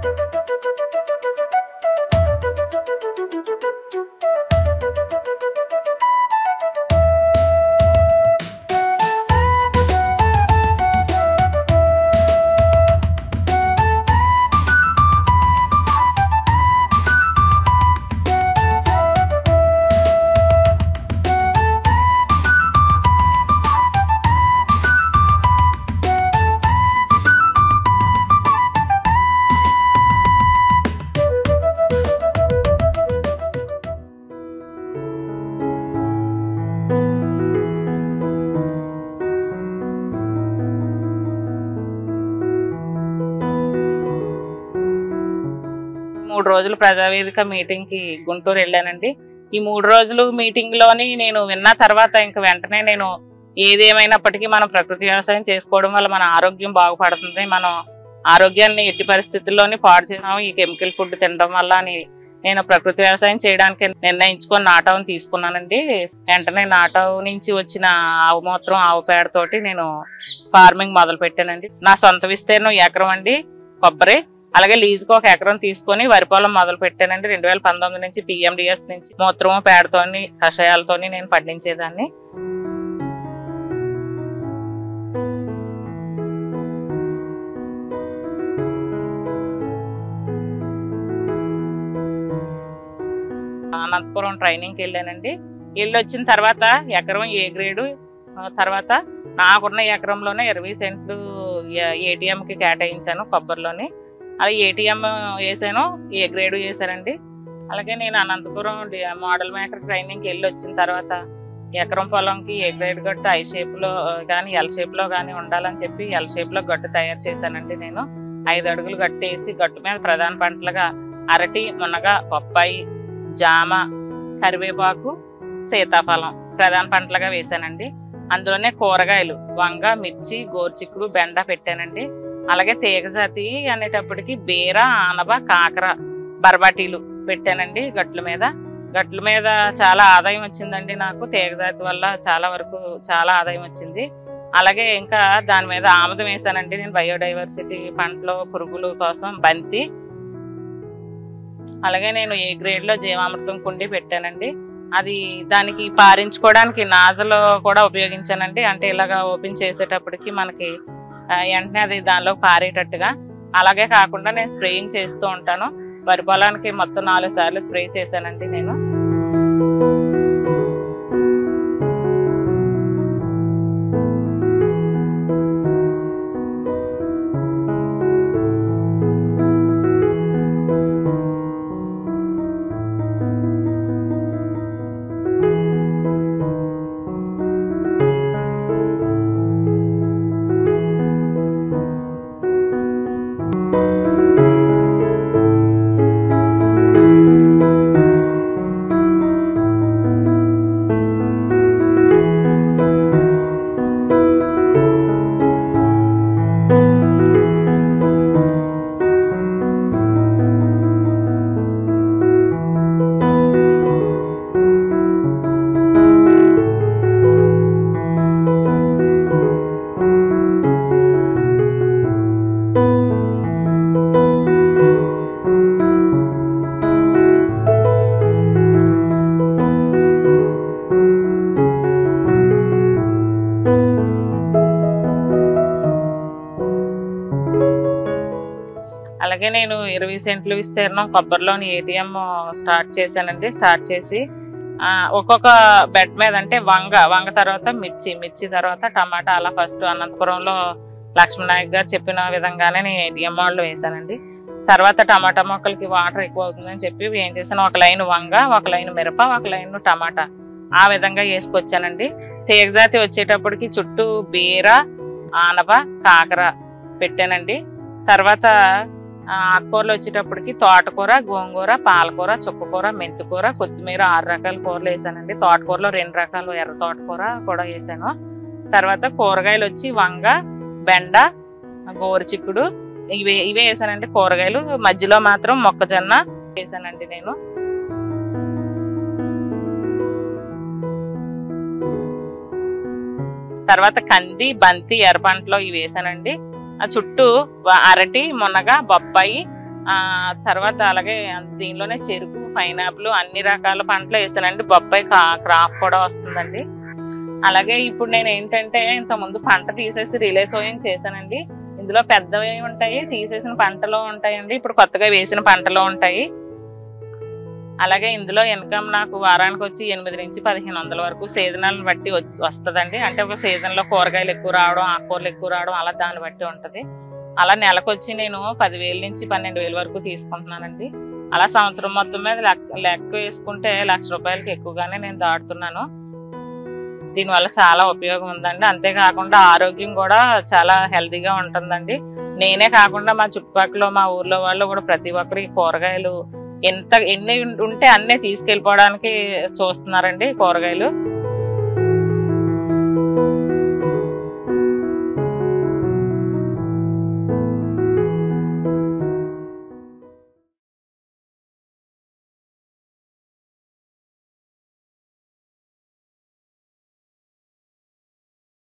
మూడు రోజులు ప్రజావేదిక మీటింగ్ కి గుంటూరు వెళ్ళానండి. ఈ 3 రోజులు మీటింగ్ లోని నేను విన్న తర్వాత ఇంక వెంటనే నేను ఏదేమైనప్పటికీ మనం ప్రకృతి వ్యవసాయం చేసుకోవడం వల్ల మన ఆరోగ్యం బాగుపడుతుంది, మనం ఆరోగ్యాన్ని ఎట్టి పరిస్థితుల్లోని పాడు చేసాము ఈ కెమికల్ ఫుడ్ తినడం వల్ల అని నేను ప్రకృతి వ్యవసాయం చేయడానికి నిర్ణయించుకొని నాటౌని తీసుకున్నానండి. వెంటనే నాటౌ నుంచి వచ్చిన ఆవు మూత్రం ఆవు పేడతోటి నేను ఫార్మింగ్ మొదలు పెట్టానండి. నా సొంత విస్తీర్ణం ఎకరం అండి కొబ్బరి, అలాగే లీజుకు 1 ఎకరం తీసుకొని వరి పొలం మొదలు పెట్టానండి. 2019 నుంచి PMDS నుంచి మూత్రము పేడతోని కషాయాలతోని నేను పండించేదాన్ని. అనంతపురం ట్రైనింగ్కి వెళ్ళానండి. వెళ్ళి వచ్చిన తర్వాత ఎకరం ఏ గ్రేడు, తర్వాత నాకున్న ఎకరంలోనే 20 సెంట్లు ATMకి కేటాయించాను కొబ్బరిలోని. అలా ATM వేసాను, ఏ గ్రేడు వేసానండి. అలాగే నేను అనంతపురం మోడల్ మేకర్ ట్రైనింగ్కి వెళ్ళి వచ్చిన తర్వాత ఎకరం పొలంకి ఏ గ్రేడ్ గట్టు I షేప్లో కానీ L షేప్లో కానీ ఉండాలని చెప్పి L షేప్లో గట్టు తయారు చేశానండి. నేను 5 అడుగులు గట్టు వేసి గట్టు మీద ప్రధాన పంటలుగా అరటి, మునగ, బొప్పాయి, జామ, కరివేపాకు, సీతాఫలం ప్రధాన పంటలుగా వేసానండి. అందులోనే కూరగాయలు వంగ, మిర్చి, గోరుచిక్కుడు, బెండ పెట్టానండి. అలాగే తీగజాతి అనేటప్పటికి బీర, ఆనబ, కాకర, బర్బాటీలు పెట్టానండి. గట్ల మీద చాలా ఆదాయం వచ్చిందండి నాకు. తీగజాతి వల్ల చాలా ఆదాయం వచ్చింది. అలాగే ఇంకా దాని మీద ఆముదం వేసానండి నేను. బయోడైవర్సిటీ పంటలో పురుగుల కోసం బంతి, అలాగే నేను ఏ గ్రేడ్లో జీవామృతం కుండి పెట్టానండి. అది దానికి పారించుకోవడానికి నాజలు కూడా ఉపయోగించానండి. అంటే ఇలాగా ఓపెన్ చేసేటప్పటికి మనకి వెంటనే అది దానిలో పారేటట్టుగా. అలాగే కాకుండా నేను స్ప్రేయింగ్ చేస్తూ ఉంటాను. వరి పొలానికి మొత్తం 4 సార్లు స్ప్రే చేశానండి నేను. అలాగే నేను 20 సెంట్లు విస్తీర్ణం కొబ్బరిలోని ATM స్టార్ట్ చేశానండి. స్టార్ట్ చేసి ఒక్కొక్క బెడ్ మీద అంటే వంగ తర్వాత మిర్చి తర్వాత టమాటా, అలా ఫస్ట్ అనంతపురంలో లక్ష్మీనాయక్ గారు చెప్పిన విధంగానే నేను ATM మోడల్ వేసానండి. తర్వాత టమాటా మొక్కలకి వాటర్ ఎక్కువ అవుతుందని చెప్పి ఏం చేశాను, 1 లైన్ వంగ, 1 లైన్ మిరప, 1 లైన్ టమాటా ఆ విధంగా వేసుకొచ్చానండి. తీగజాతి వచ్చేటప్పటికి చుట్టూ బీర, ఆనప, కాకర పెట్టానండి. తర్వాత ఆకుకూరలు వచ్చేటప్పటికి తోటకూర, గోంగూర, పాలకూర, చుక్కకూర, మెంతికూర, కొత్తిమీర 6 రకాల కూరలు వేసానండి. తోటకూరలో 2 రకాలు ఎర్ర తోటకూర కూడా వేసాను. తర్వాత కూరగాయలు వచ్చి వంగ, బెండ, గోరుచిక్కుడు ఇవే వేసానండి కూరగాయలు. మధ్యలో మాత్రం మొక్కజొన్న వేసానండి నేను. తర్వాత కంది, బంతి, ఎర్రపంటలో ఇవి వేసానండి. ఆ చుట్టూ అరటి, మునగ, బొప్పాయి, తర్వాత అలాగే దీనిలోనే చెరుకు, పైనాపిల్ అన్ని రకాల పంటలు వేస్తానండి. బొప్పాయి క్రాప్ కూడా వస్తుందండి. అలాగే ఇప్పుడు నేను ఏంటంటే ఇంతకుముందు పంట తీసేసి రిలే సోయింగ్ చేశానండి. ఇందులో పెద్దవి ఉంటాయి, తీసేసిన పంటలో ఉంటాయండి, ఇప్పుడు కొత్తగా వేసిన పంటలో ఉంటాయి. అలాగే ఇందులో ఇన్కమ్ నాకు వారానికి వచ్చి 8 నుంచి 1500 వరకు సీజనల్ బట్టి వస్తుందండి. అంటే ఒక సీజన్లో కూరగాయలు ఎక్కువ రావడం, ఆకుకూరలు ఎక్కువ రావడం అలా దాన్ని బట్టి ఉంటుంది. అలా నెలకు వచ్చి నేను 10,000 నుంచి 12,000 వరకు తీసుకుంటున్నానండి. అలా సంవత్సరం మొత్తం మీద లెక్క వేసుకుంటే ₹1,00,000 ఎక్కువగానే నేను దాటుతున్నాను. దీనివల్ల చాలా ఉపయోగం ఉందండి. అంతేకాకుండా ఆరోగ్యం కూడా చాలా హెల్తీగా ఉంటుందండి. నేనే కాకుండా మా చుట్టుపక్కల మా ఊర్లో వాళ్ళు కూడా ప్రతి ఒక్కరు ఈ కూరగాయలు ఎన్ని ఉంటే అన్నీ తీసుకెళ్ళిపోవడానికి చూస్తున్నారండి కూరగాయలు.